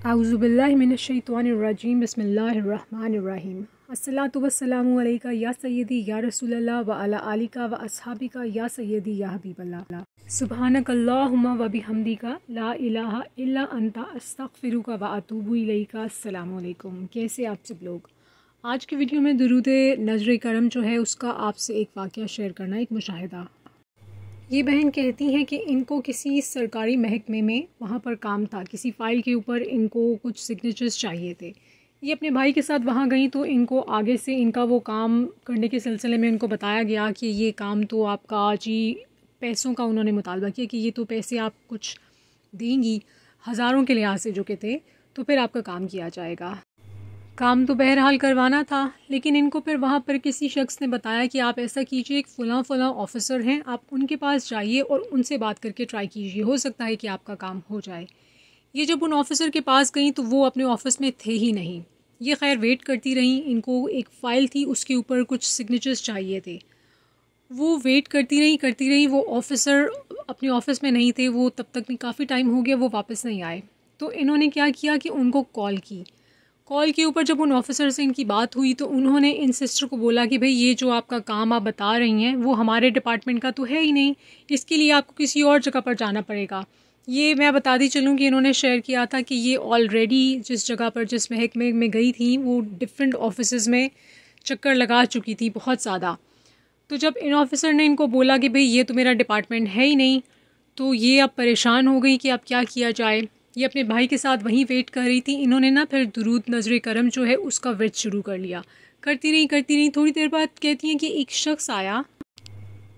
आऊज़ुबिल्लाहि मिनश्शैतानिर्रजीम बिस्मिल्लाहिर्रहमानिर्रहीम। अस्सलातु वस्सलामु अलैका या सय्यदी या रसूलल्लाह व अला आलिका व अस्हाबिका या सय्यदी या हबीबल्लाह। सुब्हानकल्लाहुम्मा व बिहम्दिका ला इलाहा इल्ला अंता अस्तगफिरुका व अतूबु इलैका। अस्सलामु अलैकुम। कैसे आप सब लोग? आज की वीडियो में दुरूद नज़र करम जो है उसका आपसे एक वाक़या शेयर करना, एक मुशाहिदा। ये बहन कहती हैं कि इनको किसी सरकारी महकमे में वहाँ पर काम था, किसी फ़ाइल के ऊपर इनको कुछ सिग्नेचर्स चाहिए थे। ये अपने भाई के साथ वहाँ गई तो इनको आगे से इनका वो काम करने के सिलसिले में इनको बताया गया कि ये काम तो आपका आज ही, पैसों का उन्होंने मुतालबा किया कि ये तो पैसे आप कुछ देंगी, हज़ारों के लिहाज से जो कि थे, तो फिर आपका काम किया जाएगा। काम तो बहरहाल करवाना था, लेकिन इनको फिर वहाँ पर किसी शख्स ने बताया कि आप ऐसा कीजिए, एक फ़लाँ ऑफ़िसर हैं, आप उनके पास जाइए और उनसे बात करके ट्राई कीजिए, हो सकता है कि आपका काम हो जाए। ये जब उन ऑफ़िसर के पास गई तो वो अपने ऑफ़िस में थे ही नहीं। ये खैर वेट करती रहीं, इनको एक फ़ाइल थी उसके ऊपर कुछ सिग्नेचर्स चाहिए थे। वो वेट करती रही, वो ऑफ़िसर अपने ऑफ़िस में नहीं थे, वो तब तक काफ़ी टाइम हो गया, वो वापस नहीं आए। तो इन्होंने क्या किया कि उनको कॉल के ऊपर जब उन ऑफ़िसर से इनकी बात हुई तो उन्होंने इन सिस्टर को बोला कि भाई ये जो आपका काम आप बता रही हैं वो हमारे डिपार्टमेंट का तो है ही नहीं, इसके लिए आपको किसी और जगह पर जाना पड़ेगा। ये मैं बताती चलूँ कि इन्होंने शेयर किया था कि ये ऑलरेडी जिस जगह पर, जिस महकमे में गई थी, वो डिफरेंट ऑफिसेज़ में चक्कर लगा चुकी थी बहुत ज़्यादा। तो जब इन ऑफ़िसर ने इनको बोला कि भाई ये तो मेरा डिपार्टमेंट है ही नहीं, तो ये अब परेशान हो गई कि अब क्या किया जाए। ये अपने भाई के साथ वहीं वेट कर रही थी। इन्होंने ना फिर दुरूद नज़र करम जो है उसका विर्द शुरू कर लिया। करती रही, थोड़ी देर बाद कहती हैं कि एक शख्स आया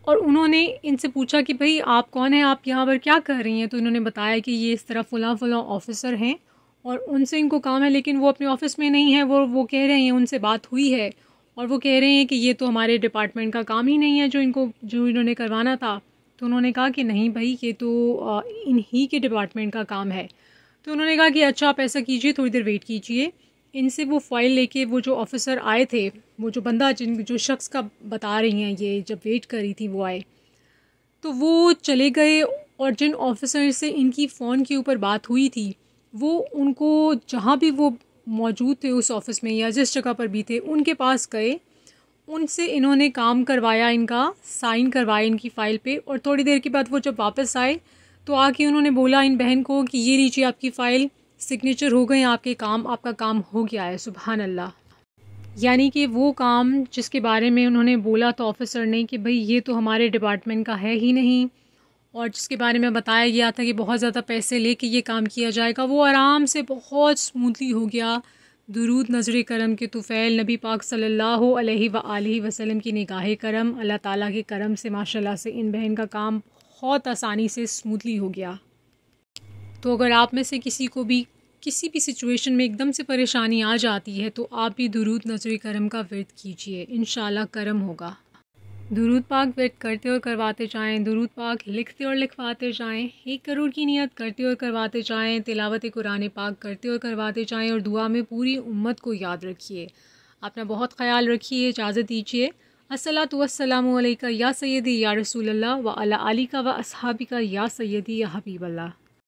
और उन्होंने इनसे पूछा कि भाई आप कौन हैं, आप यहाँ पर क्या कर रही हैं? तो इन्होंने बताया कि ये इस तरह फ़लाँ ऑफ़िसर हैं और उनसे इनको काम है, लेकिन वो अपने ऑफ़िस में नहीं है। वो कह रहे हैं, उनसे बात हुई है और वो कह रहे हैं कि ये तो हमारे डिपार्टमेंट का काम ही नहीं है जो इन्होंने करवाना था। तो उन्होंने कहा कि नहीं भाई, ये तो इन्हीं के डिपार्टमेंट का काम है। तो उन्होंने कहा कि अच्छा आप ऐसा कीजिए, थोड़ी देर वेट कीजिए। इनसे वो फ़ाइल लेके वो जो ऑफ़िसर आए थे, वो जो बंदा जो शख्स का बता रही हैं ये, जब वेट कर रही थी वो आए, तो वो चले गए और जिन ऑफ़िसर से इनकी फ़ोन के ऊपर बात हुई थी वो उनको जहाँ भी वो मौजूद थे उस ऑफ़िस में या जिस जगह पर भी थे उनके पास गए, उनसे इन्होंने काम करवाया, इनका साइन करवाया इनकी फ़ाइल पे। और थोड़ी देर के बाद वो जब वापस आए तो आके उन्होंने बोला इन बहन को कि ये लीजिए आपकी फ़ाइल, सिग्नेचर हो गए आपके, आपका काम हो गया है। सुभान अल्लाह। यानी कि वो काम जिसके बारे में उन्होंने बोला तो ऑफ़िसर ने कि भाई ये तो हमारे डिपार्टमेंट का है ही नहीं, और जिसके बारे में बताया गया था कि बहुत ज़्यादा पैसे लेके ये काम किया जाएगा, वो आराम से बहुत स्मूथली हो गया। दुरूद नज़र करम के तुफ़ैल नबी पाक सल्लल्लाहु अलैहि व आलिहि वसल्लम की निगाह करम, अल्लाह ताला के करम से माशाल्लाह से इन बहन का काम बहुत आसानी से स्मूथली हो गया। तो अगर आप में से किसी को भी किसी भी सिचुएशन में एकदम से परेशानी आ जाती है तो आप भी दुरूद नज़र करम का विर्द कीजिए, इंशाल्लाह करम होगा। दुरूद पाक विर्द करते और करवाते जाएं, दुरूद पाक लिखते और लिखवाते जाएं, 1 करोड़ की नियत करते और करवाते जाएं, तिलावत कुरान पाक करते और करवाते जाएं और दुआ में पूरी उम्मत को याद रखिए। अपना बहुत ख्याल रखिए। इजाज़त दीजिए। अस्सलातु वस्सलामु अलैका या सय्यदी या रसूलल्लाह व अला आलिका व अस्हाबिका या सय्यदी या हबीबल्लाह।